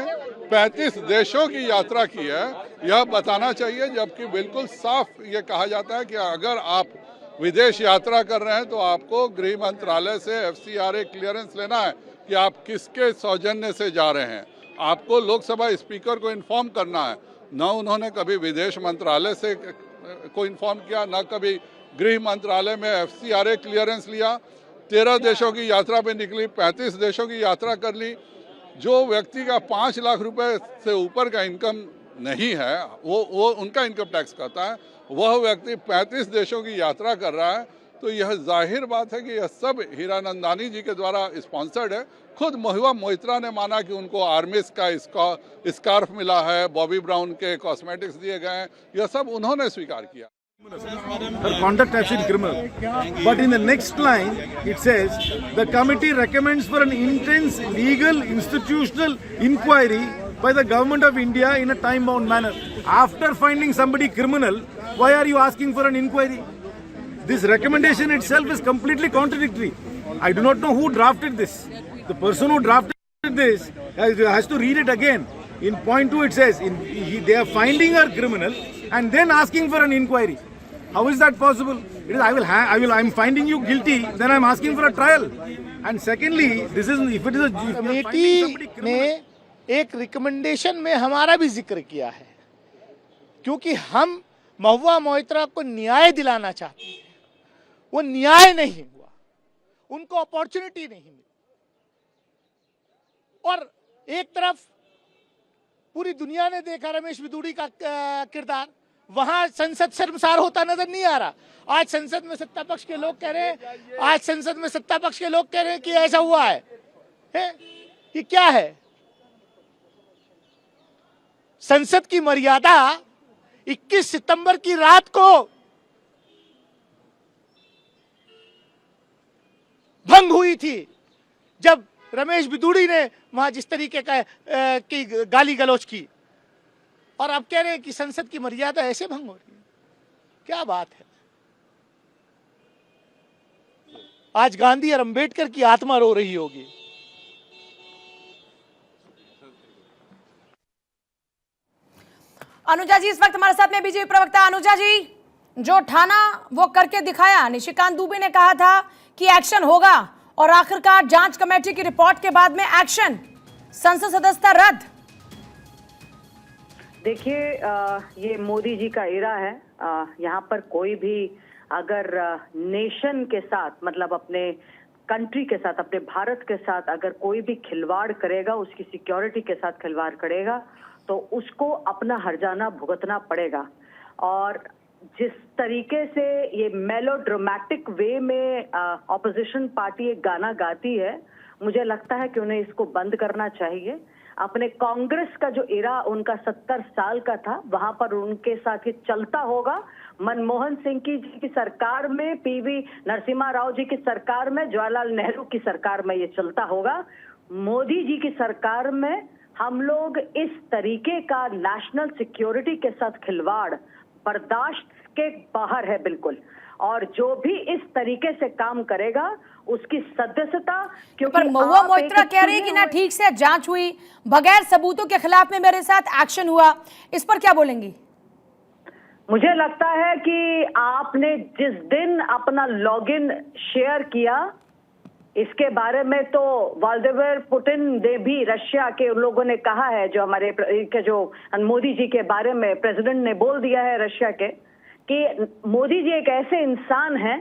[SPEAKER 9] 35 देशों की यात्रा की है यह बताना चाहिए। जबकि बिल्कुल साफ ये कहा जाता है कि अगर आप विदेश यात्रा कर रहे हैं तो आपको गृह मंत्रालय से FCRA क्लियरेंस लेना है कि आप किसके सौजन्य से जा रहे हैं। आपको लोकसभा स्पीकर को इन्फॉर्म करना है। न उन्होंने कभी विदेश मंत्रालय से को इन्फॉर्म किया, न कभी गृह मंत्रालय में FCRA क्लियरेंस लिया। 13 देशों की यात्रा पे निकली, 35 देशों की यात्रा कर ली। जो व्यक्ति का 5 लाख रुपए से ऊपर का इनकम नहीं है, वो उनका इनकम टैक्स करता है, वह व्यक्ति 35 देशों की यात्रा कर रहा है। तो यह जाहिर बात है कि यह सब हीरानंदानी जी के द्वारा स्पॉन्सर्ड है। खुद महुआ मोइत्रा ने माना कि उनको आर्मिस का स्कार्फ मिला है, बॉबी ब्राउन के कॉस्मेटिक्स दिए गए हैं, यह सब उन्होंने स्वीकार किया।
[SPEAKER 8] Her conduct absolutely criminal. But in the next line, it says, the committee recommends for an intense legal institutional inquiry by the government of India in a time-bound manner. After finding somebody criminal, why are you asking for an inquiry? This recommendation itself is completely contradictory. I do not know who drafted this. The person who drafted this has to read it again. In point 2 it says, they are finding her criminal and then asking for an inquiry. How is that possible? It is, I'm finding you guilty, then I'm asking for a trial. And secondly, this is, if it is a
[SPEAKER 13] committee ने एक recommendation में हमारा भी जिक्र किया है, क्योंकि हम महुआ मोइत्रा को न्याय दिलाना चाहते हैं। वो न्याय नहीं हुआ, उनको अपॉर्चुनिटी नहीं मिली, और एक तरफ पूरी दुनिया ने देखा रमेश बिदूड़ी का किरदार, वहां संसद शर्मसार होता नजर नहीं आ रहा। आज संसद में सत्ता पक्ष के लोग कह रहे हैं, कि ऐसा हुआ है? ये क्या है? संसद की मर्यादा 21 सितंबर की रात को भंग हुई थी, जब रमेश बिदूड़ी ने वहां जिस तरीके की गाली गलौज की, और अब कह रहे हैं कि संसद की मर्यादा ऐसे भंग हो रही है। क्या बात है? आज गांधी और अंबेडकर की आत्मा रो रही होगी।
[SPEAKER 10] अनुजा जी इस वक्त हमारे साथ में बीजेपी प्रवक्ता। अनुजा जी, जो ठाना वो करके दिखाया, निशिकांत दुबे ने कहा था कि एक्शन होगा, और आखिरकार जांच कमेटी की रिपोर्ट के बाद में एक्शन, संसद सदस्यता रद्द।
[SPEAKER 14] देखिए, ये मोदी जी का इरा है। यहाँ पर कोई भी अगर नेशन के साथ, मतलब अपने कंट्री के साथ, अपने भारत के साथ अगर कोई भी खिलवाड़ करेगा, उसकी सिक्योरिटी के साथ खिलवाड़ करेगा, तो उसको अपना हर्जाना भुगतना पड़ेगा। और जिस तरीके से ये मेलोड्रामेटिक वे में ऑपोजिशन पार्टी एक गाना गाती है, मुझे लगता है कि उन्हें इसको बंद करना चाहिए। अपने कांग्रेस का जो इरा उनका 70 साल का था, वहां पर उनके साथ ये चलता होगा। मनमोहन सिंह जी की सरकार में, PV नरसिम्हा राव जी की सरकार में, जवाहरलाल नेहरू की सरकार में ये चलता होगा। मोदी जी की सरकार में हम लोग इस तरीके का नेशनल सिक्योरिटी के साथ खिलवाड़ बर्दाश्त के बाहर है बिल्कुल। और जो भी इस तरीके से काम करेगा उसकी सदस्यता, क्योंकि
[SPEAKER 10] पर महुआ
[SPEAKER 14] आप
[SPEAKER 10] मोइत्रा
[SPEAKER 14] एक
[SPEAKER 10] कह रही है कि
[SPEAKER 14] चुने
[SPEAKER 10] ना
[SPEAKER 14] हुए-
[SPEAKER 10] ठीक से जांच हुई, बगैर सबूतों के खिलाफ में मेरे साथ एक्शन हुआ, इस पर क्या बोलेंगी?
[SPEAKER 14] मुझे लगता है कि आपने जिस दिन अपना लॉगिन शेयर किया, इसके बारे में तो व्लादिमीर पुतिन ने भी, रशिया के उन लोगों ने कहा है, जो हमारे जो मोदी जी के बारे में प्रेसिडेंट ने बोल दिया है रशिया के, कि मोदी जी एक ऐसे इंसान हैं,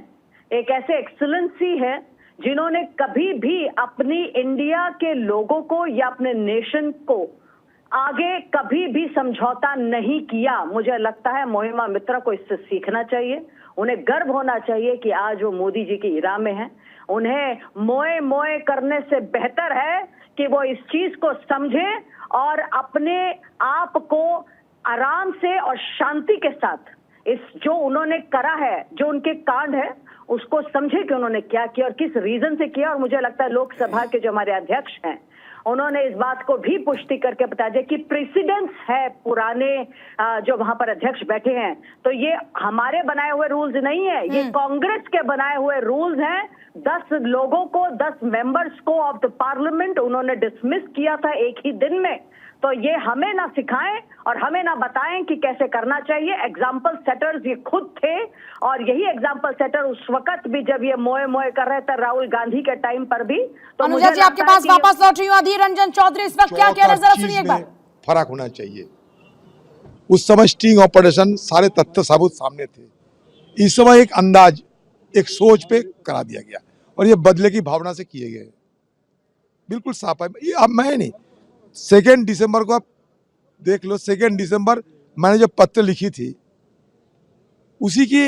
[SPEAKER 14] एक ऐसे एक्सीलेंसी है जिन्होंने कभी भी अपनी इंडिया के लोगों को या अपने नेशन को आगे कभी भी समझौता नहीं किया। मुझे लगता है महिमा मित्रा को इससे सीखना चाहिए, उन्हें गर्व होना चाहिए कि आज वो मोदी जी की इरा में है। उन्हें मोए मोए करने से बेहतर है कि वो इस चीज को समझे और अपने आप को आराम से और शांति के साथ इस जो उन्होंने करा है, जो उनके कांड है, उसको समझे कि उन्होंने क्या किया और किस रीजन से किया। और मुझे लगता है लोकसभा के जो हमारे अध्यक्ष हैं, उन्होंने इस बात को भी पुष्टि करके बता दिया कि प्रेसिडेंट्स है पुराने जो वहां पर अध्यक्ष बैठे हैं, तो ये हमारे बनाए हुए रूल्स नहीं है, ये कांग्रेस के बनाए हुए रूल्स हैं। 10 लोगों को, 10 मेंबर्स को ऑफ द पार्लियामेंट उन्होंने डिसमिस किया था एक ही दिन में। तो ये हमें ना सिखाएं और हमें ना बताएं कि कैसे करना चाहिए। एग्जाम्पल सेटर्स ये खुद थे, और यही एग्जाम्पल सेटर उस वक्त भी जब ये मोए मोए कर रहे थे राहुल गांधी के टाइम पर भी। तो
[SPEAKER 10] अनुजा जी आपके पास वापस लौट रही हूँ। अधीर रंजन चौधरी इस वक्त क्या कह रहे हैं, जरा सुनिए एक बार।
[SPEAKER 15] फर्क होना चाहिए। उस समय स्टिंग ऑपरेशन सारे तथ्य सबूत सामने थे, इस समय एक अंदाज, एक सोच पे करा दिया गया और ये बदले की भावना से किए गए, बिल्कुल साफ है। ये अब मैं नहीं, 2 दिसंबर को आप देख लो, 2 दिसंबर मैंने जो पत्र लिखी थी उसी की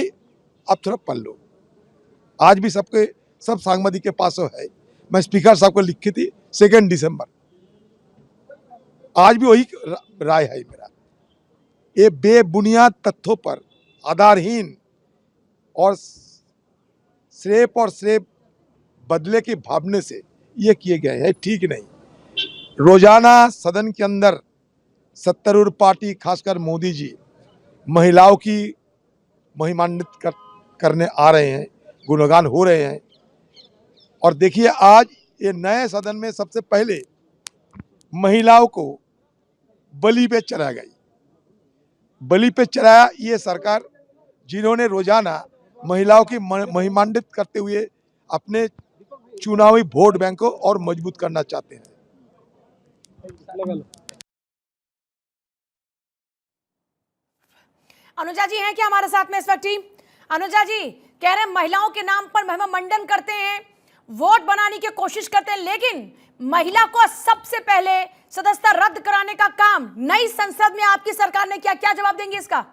[SPEAKER 15] आप थोड़ा पढ़ लो। आज भी सब सांबादिक के पास है, मैं स्पीकर साहब को लिखी थी 2 दिसंबर, आज भी वही राय है मेरा। ये बेबुनियाद तथ्यों पर, आधारहीन और श्रेप बदले की भावने से ये किए गए हैं, ठीक नहीं। रोजाना सदन के अंदर सत्तारूढ़ पार्टी, खासकर मोदी जी, महिलाओं की महिमान्वित करने आ रहे हैं, गुणगान हो रहे हैं। और देखिए आज ये नए सदन में सबसे पहले महिलाओं को बलि पे चढ़ाया गई, बलि पे चढ़ाया ये सरकार, जिन्होंने रोजाना महिलाओं की महिमान्वित करते हुए अपने चुनावी वोट बैंक को और मजबूत करना चाहते हैं।
[SPEAKER 10] अनुजा जी हैं क्या हमारे साथ में इस वक्त टीम? अनुजा जी कह रहे हैं महिलाओं के नाम पर महिमा मंडन करते हैं, वोट बनाने की कोशिश करते हैं, लेकिन महिला को सबसे पहले सदस्यता रद्द कराने का काम नई संसद में आपकी सरकार ने किया। क्या जवाब देंगे इसका?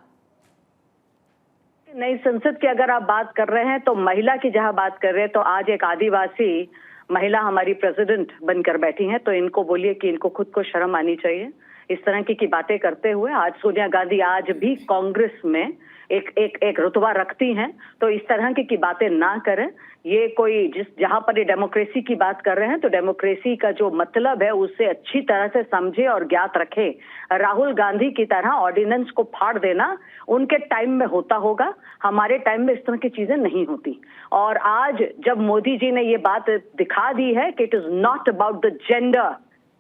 [SPEAKER 14] नई संसद की अगर आप बात कर रहे हैं तो महिला की जहां बात कर रहे हैं, तो आज एक आदिवासी महिला हमारी प्रेसिडेंट बनकर बैठी हैं, तो इनको बोलिए कि इनको खुद को शर्म आनी चाहिए इस तरह की बातें करते हुए। आज सोनिया गांधी आज भी कांग्रेस में एक रुतबा रखती हैं, तो इस तरह की बातें ना करें। ये कोई जहां पर ये डेमोक्रेसी की बात कर रहे हैं, तो डेमोक्रेसी का जो मतलब है उसे अच्छी तरह से समझे और ज्ञात रखे। राहुल गांधी की तरह ऑर्डिनेंस को फाड़ देना उनके टाइम में होता होगा, हमारे टाइम में इस तरह की चीजें नहीं होती। और आज जब मोदी जी ने ये बात दिखा दी है कि it is not about the gender,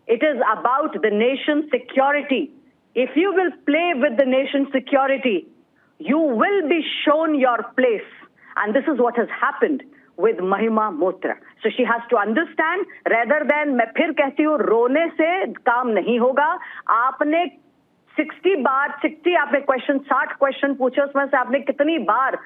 [SPEAKER 14] it is about the nation's security. If you will play with the nation's security, you will be shown your place. And this is what has happened with Mahima Moitra. So she has to understand, rather than, मैं फिर कहती हूँ, रोने से काम नहीं होगा। आपने 60 आपने क्वेश्चन 60 क्वेश्चन पूछे, उसमें से आपने कितनी बार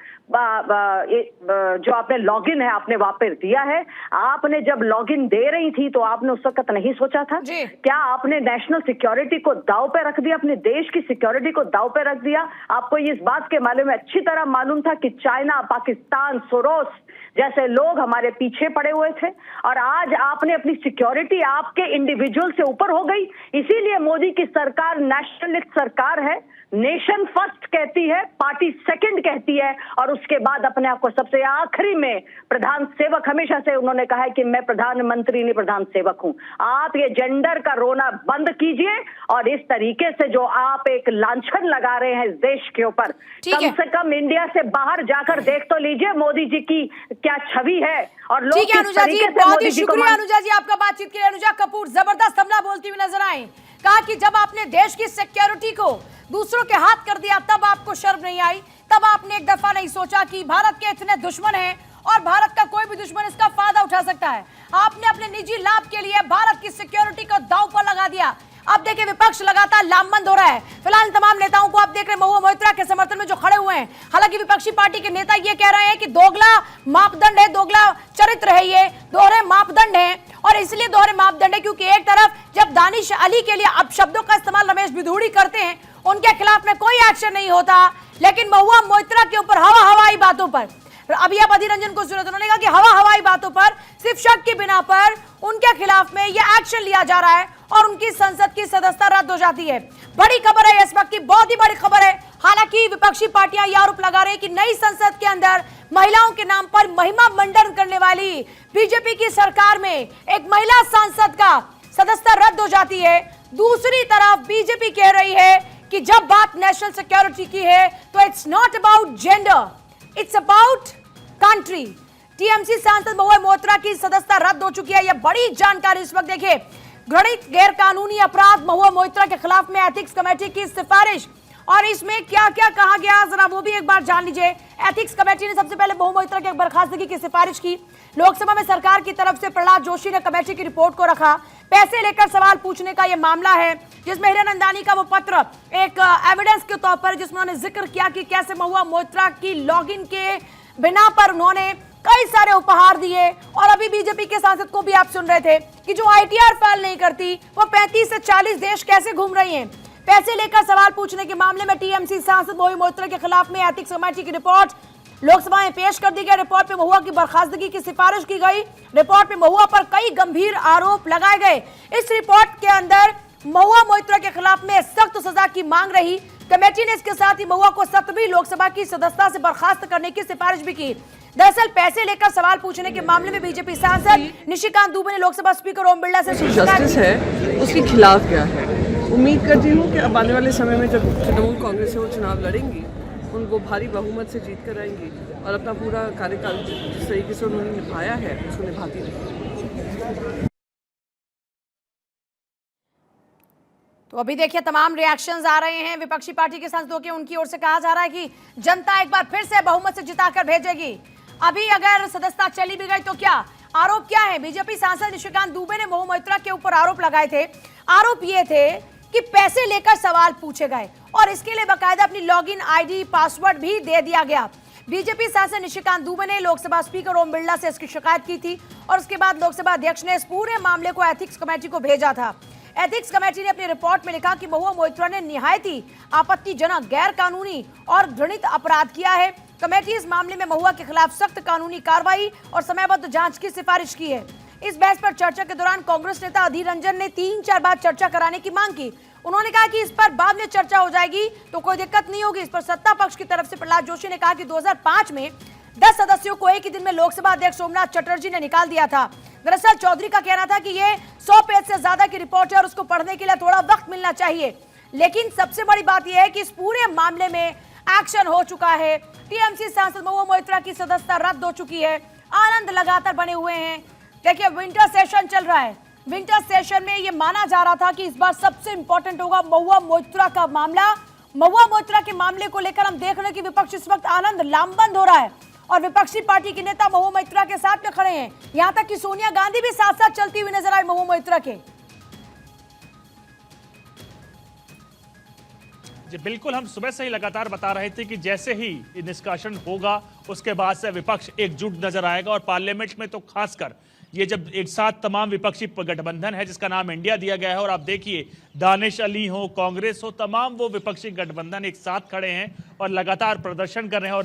[SPEAKER 14] जो आपने लॉगिन है आपने वापस दिया है? आपने जब लॉगिन दे रही थी तो आपने उस वक्त नहीं सोचा था? क्या आपने नेशनल सिक्योरिटी को दांव पे रख दिया, अपने देश की सिक्योरिटी को दांव पे रख दिया? आपको इस बात के बारे में अच्छी तरह मालूम था कि चाइना, पाकिस्तान, सोरोस जैसे लोग हमारे पीछे पड़े हुए थे, और आज आपने अपनी सिक्योरिटी आपके इंडिविजुअल से ऊपर हो गई। इसीलिए मोदी की सरकार नेशनलिस्ट परफेक्ट सरकार है, नेशन फर्स्ट कहती है, पार्टी सेकंड कहती है, और उसके बाद अपने आप को सबसे आखिरी में प्रधान सेवक, हमेशा से उन्होंने कहा है कि मैं प्रधानमंत्री नहीं प्रधान सेवक हूं। आप ये जेंडर का रोना बंद कीजिए, और इस तरीके से जो आप एक लांछन लगा रहे हैं इस देश के ऊपर, कम से कम इंडिया से बाहर जाकर देख तो लीजिए मोदी जी की क्या छवि है। और लोग
[SPEAKER 10] ठीक है अनुजा जी, बहुत ही शुक्रिया अनुजा जी आपका बातचीत के लिए। अनुजा कपूर जबरदस्त हमला बोलती हुई नजर आई, कहा कि जब आपने देश की सिक्योरिटी को दूसरों के हाथ कर दिया तब आपको शर्म नहीं आई, तब आपने एक दफा नहीं सोचा कि भारत के इतने दुश्मन हैं और भारत का कोई भी दुश्मन इसका फायदा उठा सकता है। आपने अपने निजी लाभ के लिए भारत की सिक्योरिटी को दांव पर लगा दिया। अब देखिए विपक्ष लगातार लामबंद हो रहा है। फिलहाल तमाम नेताओं को आप देख रहे हैं महुआ मोइत्रा के समर्थन में जो खड़े हुए हैं। हालांकि विपक्षी पार्टी के नेता ये कह रहे हैं कि दोगला मापदंड है, दोगला चरित्र है, ये दोहरे मापदंड है, और इसलिए दोहरे मापदंड है क्योंकि एक तरफ जब दानिश अली के लिए अब शब्दों का इस्तेमाल रमेश बिधूड़ी करते हैं, उनके खिलाफ में कोई एक्शन नहीं होता, लेकिन महुआ मोइत्रा के ऊपर हवाई बातों पर, अभी आप अधीर रंजन को जरूरत, उन्होंने कहा कि हवाई बातों पर सिर्फ शक की बिना पर उनके खिलाफ में यह एक्शन लिया जा रहा है और उनकी संसद की सदस्यता रद्द हो जाती है। बड़ी खबर है इस वक्त की, बहुत ही बड़ी खबर है। हालांकि विपक्षी पार्टियां यह आरोप लगा रही हैं कि नई संसद के अंदर महिलाओं के नाम पर महिमा मंडन करने वाली बीजेपी की सरकार में एक महिला सांसद का सदस्यता रद्द हो जाती है। दूसरी तरफ बीजेपी कह रही है कि जब बात नेशनल सिक्योरिटी की है तो it's not about gender, it's about country. TMC सांसद महुआ मोइत्रा की सदस्यता रद्द हो चुकी है। यह बड़ी जानकारी इस वक्त देखिए। घृणित गैर कानूनी अपराध महुआ मोइत्रा के खिलाफ में एथिक्स कमेटी की सिफारिश, और इसमें क्या क्या कहा गया जरा वो भी एक बार जान लीजिए। एथिक्स कमेटी ने सबसे पहले महुआ मोइत्रा की बर्खास्तगी की सिफारिश की। लोकसभा में सरकार की तरफ से प्रहलाद जोशी ने कमेटी की रिपोर्ट को रखा। पैसे लेकर सवाल पूछने का यह मामला है जिसमें हिरानंदानी का वो पत्र एक एविडेंस के तौर पर, जिसमें उन्होंने जिक्र किया कि कैसे महुआ मोइत्रा की लॉगिन के बिना पर उन्होंने कई सारे उपहार दिए। और अभी बीजेपी के सांसद को भी आप सुन रहे थे कि जो आईटीआर फाइल नहीं करती वो 35 से 40 देश कैसे घूम रही हैं। पैसे लेकर सवाल पूछने के मामले में टीएमसी सांसद महुआ मोइत्रा के खिलाफ में एथिक्स कमेटी की रिपोर्ट लोकसभा में पेश कर दी गई। रिपोर्ट में महुआ की बर्खास्तगी की सिफारिश की गई। रिपोर्ट में महुआ पर कई गंभीर आरोप लगाए गए। इस रिपोर्ट के अंदर महुआ मोइत्रा के खिलाफ में सख्त सजा की मांग रही। कमेटी ने इसके साथ ही महुआ को 7वीं लोकसभा की सदस्यता से बर्खास्त करने की सिफारिश भी की। दरअसल पैसे लेकर सवाल पूछने के मामले में बीजेपी सांसद निशिकांत दुबे ने लोकसभा स्पीकर ओम बिरला से
[SPEAKER 16] जस्टिस है उसके खिलाफ क्या है। उम्मीद करती हूँ कि अब आने वाले समय में जब तृणमूल कांग्रेस से वो चुनाव लड़ेंगी, उनको भारी बहुमत से जीत कर आएंगी और अपना पूरा कार्यकाल जिस तरीके से उन्होंने निभाया है उसको निभाती रहेंगी।
[SPEAKER 10] तो अभी देखिए तमाम रिएक्शंस आ रहे हैं विपक्षी पार्टी के सांसदों के। उनकी ओर से कहा जा रहा है कि जनता एक बार फिर से बहुमत से जिताकर भेजेगी। अभी अगर सदस्यता चली भी गई तो क्या आरोप क्या है। बीजेपी सांसद निशिकांत दुबे ने महुआ मोइत्रा के ऊपर आरोप लगाए थे। आरोप ये थे कि पैसे लेकर सवाल पूछे गए और इसके लिए बाकायदा अपनी लॉगिन आईडी पासवर्ड भी दे दिया गया। बीजेपी सांसद निशिकांत दुबे ने लोकसभा स्पीकर ओम बिरला से इसकी शिकायत की थी और उसके बाद लोकसभा अध्यक्ष ने इस पूरे मामले को एथिक्स कमेटी को भेजा था। एथिक्स कमेटी ने अपनी रिपोर्ट में लिखा कि महुआ मोइत्रा ने निहायत ही आपत्तिजनक, गैर कानूनी और घृणित अपराध किया है। कमेटी इस मामले में महुआ के खिलाफ सख्त कानूनी कार्रवाई और समयबद्ध जांच की सिफारिश की है। इस बहस पर चर्चा के दौरान कांग्रेस नेता अधीर रंजन ने 3-4 बार चर्चा कराने की मांग की। उन्होंने कहा कि इस पर बाद में चर्चा हो जाएगी तो कोई दिक्कत नहीं होगी। इस पर सत्ता पक्ष की तरफ से प्रहलाद जोशी ने कहा कि 2005 में 10 सदस्यों को एक ही दिन में लोकसभा अध्यक्ष सोमनाथ चटर्जी ने निकाल दिया था। दरअसल चौधरी का कहना था कि ये 100 पेज से ज्यादा की रिपोर्ट है और उसको पढ़ने के लिए थोड़ा वक्त मिलना चाहिए। लेकिन सबसे बड़ी बात यह है कि इस पूरे मामले में एक्शन हो चुका है। टीएमसी सांसद महुआ मोइत्रा की सदस्यता रद्द हो चुकी है। आनंद लगातार बने हुए हैं। देखिए विंटर सेशन चल रहा है। विंटर सेशन में ये माना जा रहा था कि इस बार सबसे इंपॉर्टेंट होगा महुआ मोइत्रा का मामला। महुआ मोइत्रा के मामले को लेकर हम देख रहे हैं कि विपक्ष इस वक्त आनंद लामबंद हो रहा है और विपक्षी पार्टी के नेता महुआ मोइत्रा के साथ में खड़े हैं। यहां तक कि सोनिया गांधी भी साथ साथ चलती हुई नजर आई महुआ मोइत्रा के।
[SPEAKER 5] जी बिल्कुल, हम सुबह से ही लगातार बता रहे थे कि जैसे ही निष्कासन होगा उसके बाद से विपक्ष एकजुट नजर आएगा और पार्लियामेंट में तो खासकर ये जब एक साथ तमाम विपक्षी गठबंधन है जिसका नाम इंडिया दिया गया है और आप देखिए दानिश अली हो, कांग्रेस हो, तमाम वो विपक्षी गठबंधन एक साथ खड़े हैं और लगातार प्रदर्शन कर रहे हैं और